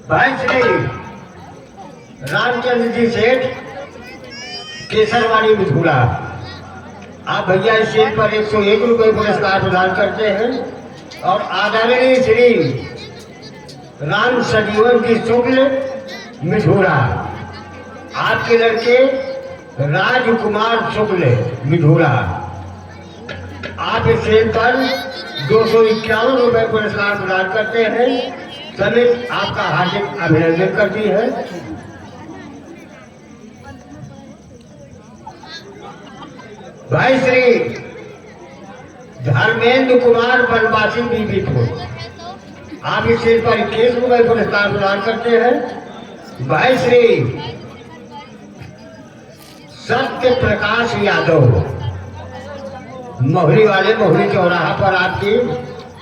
भाई श्री रामचंद्र जी सेठ केसरवाड़ी मिठूरा, आप भैया इस सीट पर 101 रुपये पुरस्कार प्रदान करते हैं। और आदरणीय श्री राम सजीवन जी शुक्ल मिठूरा, आपके लड़के राजकुमार शुक्ल मिठूरा, आप इस सीट पर 251 रुपये पुरस्कार प्रदान करते हैं। समिति आपका हार्दिक अभिनंदन करती है। भाई श्री धर्मेंद्र कुमार बनवासी बीबीपुर, आप इस सीट पर 21 रुपये पुरस्कार प्रदान करते हैं। भाई श्री सत्य प्रकाश यादव, मोहरी वाले मोहरी चौराहा पर आपकी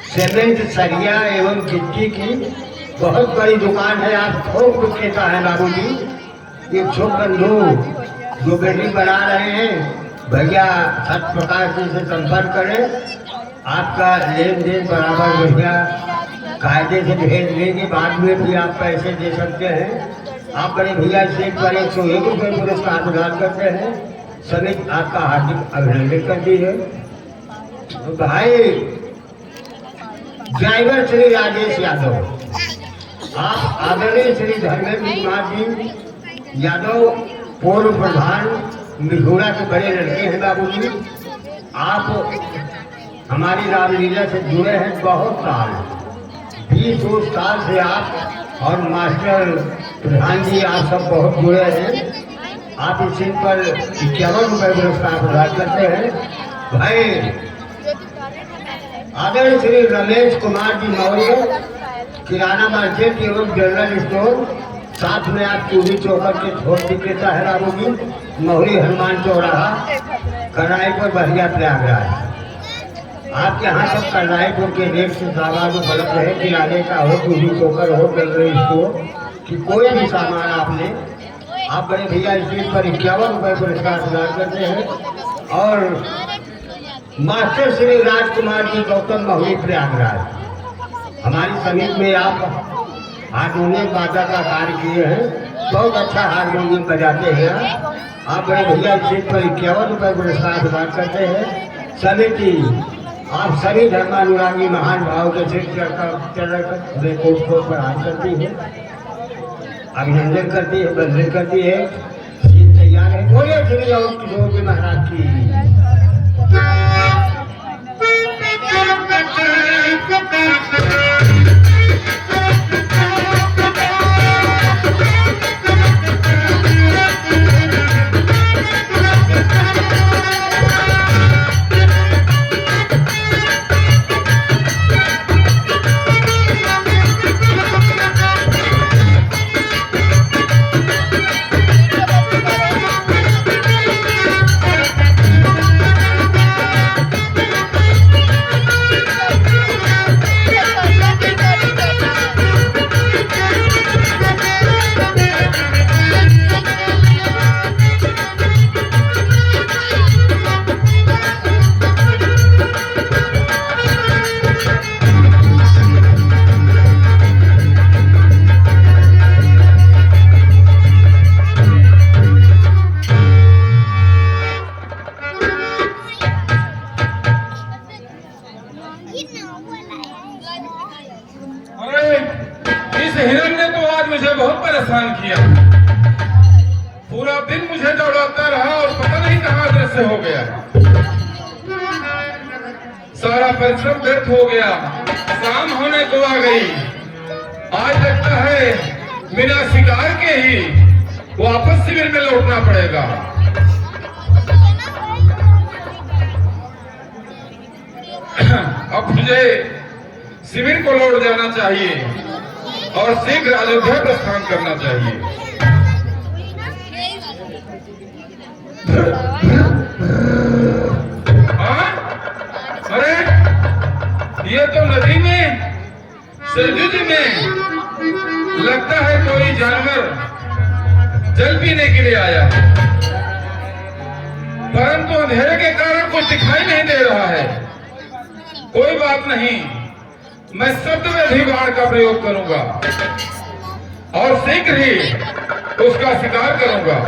सीमेंट सरिया एवं गिट्टी की बहुत बड़ी दुकान है, आप थोक विक्रेता है बाबूजी। एक छोट बंधु जो बिल्डिंग बना रहे हैं, भैया सत्य प्रकाश जी से संपर्क करें, आपका लेन देन बराबर बढ़िया कायदे से भेज देंगे, बाद में भी आप पैसे दे सकते हैं। आप बड़े भैया सीट पर 101 रुपये पुरस्कार प्रदान करते हैं। समिति आपका हार्दिक अभिनंदन करती है। तो भाई ड्राइवर श्री राजेश यादव, आप आदरणीय श्री धर्मेंद्र कुमार जी यादव पूर्व प्रधान मिठूरा के बड़े लड़के हैं बाबूजी। आप हमारी रामलीला से जुड़े हैं बहुत साल, 20 साल से आप और मास्टर प्रधान जी आप सब बहुत जुड़े हैं। आप इस सीट पर 51 रुपये पुरस्कार प्रदान करते हैं। भाई आदरणीय श्री रमेश कुमार जी मौर्य, किराना मार्केट एवं जनरल स्टोर, साथ में आप चूड़ी चौकर के थोक विक्रेता है बाबूजी, मोहरी हनुमान चौराहा, कराईपुर बहिया प्रयागराज। आपके यहाँ सब कराईपुर के रेट से सामान उपलब्ध है, किराने का हो, चूड़ी चौकर हो, जनरल स्टोर कि कोई भी सामान आप ले। आप बड़े भैया इस सीट पर 51 रुपये पुरस्कार प्रदान करते हैं। और मास्टर श्री राजकुमार जी गौतम मोहरी प्रयागराज, हमारी समिति में आप हारमोनियम वादक का कार्य किए हैं, बहुत अच्छा हारमोनियम बजाते हैं। आप बड़े भैया इस सीट पर 51 रुपये पुरस्कार प्रदान करते हैं। समिति आप सभी धर्मानुरागी महान भाव के चरण कोट प्रदान करती है, अभिनंदन करती है, वंदन करती है। सीट तैयार है। बोलिए श्री और किशोर जी महाराज की। परेशान किया, पूरा दिन मुझे दौड़ाता रहा और पता नहीं कहाँ अदृश्य हो गया। सारा परिश्रम व्यर्थ हो गया, शाम होने को आ गई। आज लगता है बिना शिकार के ही वापस शिविर में लौटना पड़ेगा। अब मुझे शिविर को लौट जाना चाहिए और शीघ्र अयोध्या प्रस्थान करना चाहिए। अरे ये तो नदी में सरजू जी में लगता है कोई जानवर जल पीने के लिए आया, परंतु अंधेरे के कारण कुछ दिखाई नहीं दे रहा है। कोई बात नहीं, मैं शब्द में भी बाण का प्रयोग करूंगा। और शीघ्र ही उसका शिकार करूंगा।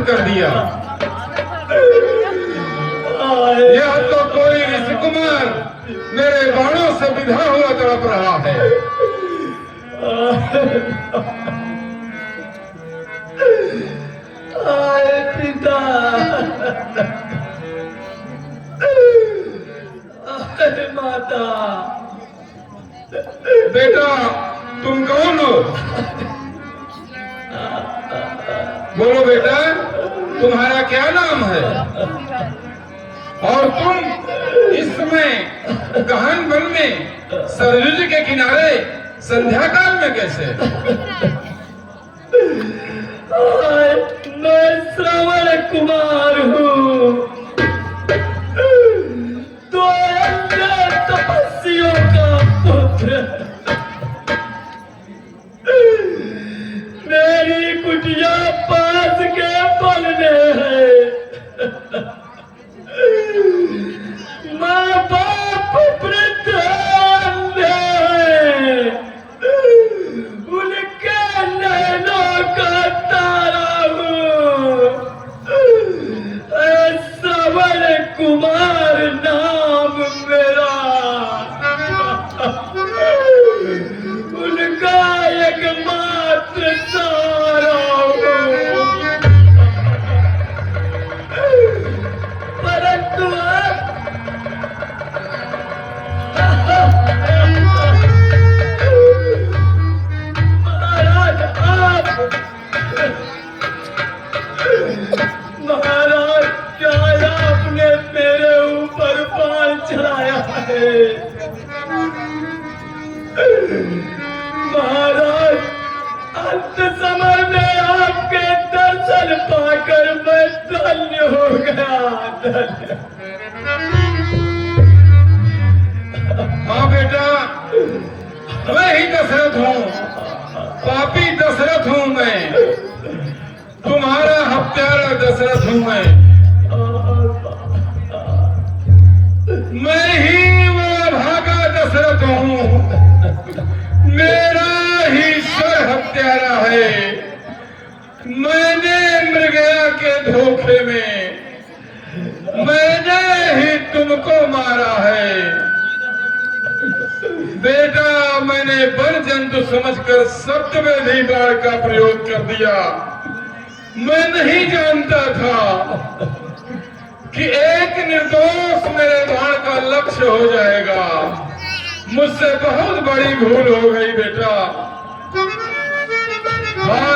कर दिया। यह तो कोई ऋषि कुमार मेरे बाणों से विधा हुआ तड़प रहा है। आए पिता, आए माता। बेटा तुम कौन हो? बोलो बेटा, तुम्हारा क्या नाम है? और तुम इस समय गहन वन में सरयू जी के किनारे संध्या काल में कैसे? मैं श्रवण कुमार हूँ, तो अन्य तपस्वियों का पुत्र। मेरी कुटिया पास के बनने है। माँ बाप वृद्ध है, उनके नैनों का तारा हूँ। श्रवण कुमार नाम मेरा, उनका एकमात्र तारा हूँ। परंतु महाराज, क्या आपने मेरे ऊपर बाण चढ़ाया है? महाराज, अंत समय में आपके दर्शन पाकर मैं धन्य हो गया, धन्य। हाँ बेटा, मैं ही दशरथ हूँ, पापी दशरथ हूँ मैं, तुम्हारा हत्यारा दशरथ हूँ मैं ही वो भागा दशरथ हूँ, मेरा ही सर हत्यारा है। मैंने मृगया के धोखे में मैंने ही तुमको मारा है। बेटा, मैंने वन जंतु समझकर सप्तवेदी बाण का प्रयोग कर दिया, मैं नहीं जानता था कि एक निर्दोष मेरे बाण का लक्ष्य हो जाएगा। मुझसे बहुत बड़ी भूल हो गई बेटा।